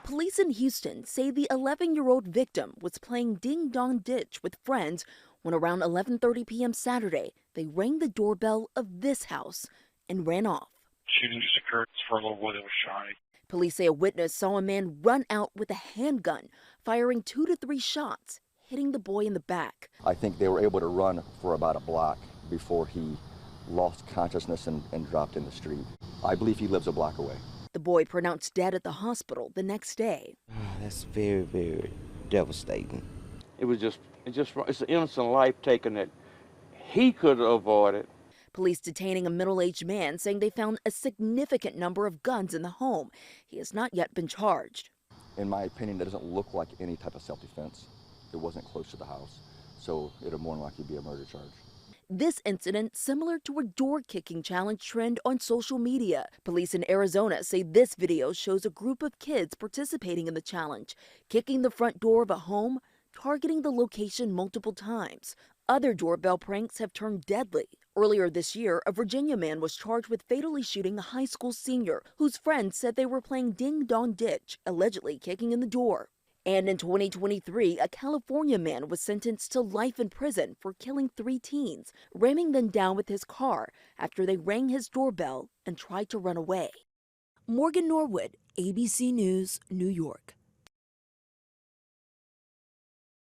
Police in Houston say the 11-year-old victim was playing ding-dong ditch with friends when around 11:30 p.m. Saturday, they rang the doorbell of this house and ran off. Shooting just occurred for a little boy that was shy. Police say a witness saw a man run out with a handgun, firing 2 to 3 shots, hitting the boy in the back. I think they were able to run for about a block before he lost consciousness and dropped in the street. I believe he lives a block away. The boy pronounced dead at the hospital the next day. That's very, very devastating. It's an innocent life taken that he could have avoided. Police detaining a middle-aged man, saying they found a significant number of guns in the home. He has not yet been charged. In my opinion, that doesn't look like any type of self-defense. It wasn't close to the house, so it'll more than likely be a murder charge. This incident similar to a door-kicking challenge trend on social media. Police in Arizona say this video shows a group of kids participating in the challenge, kicking the front door of a home, targeting the location multiple times. Other doorbell pranks have turned deadly. Earlier this year, a Virginia man was charged with fatally shooting a high school senior whose friends said they were playing ding-dong ditch, allegedly kicking in the door. And in 2023, a California man was sentenced to life in prison for killing 3 teens, ramming them down with his car after they rang his doorbell and tried to run away. Morgan Norwood, ABC News, New York.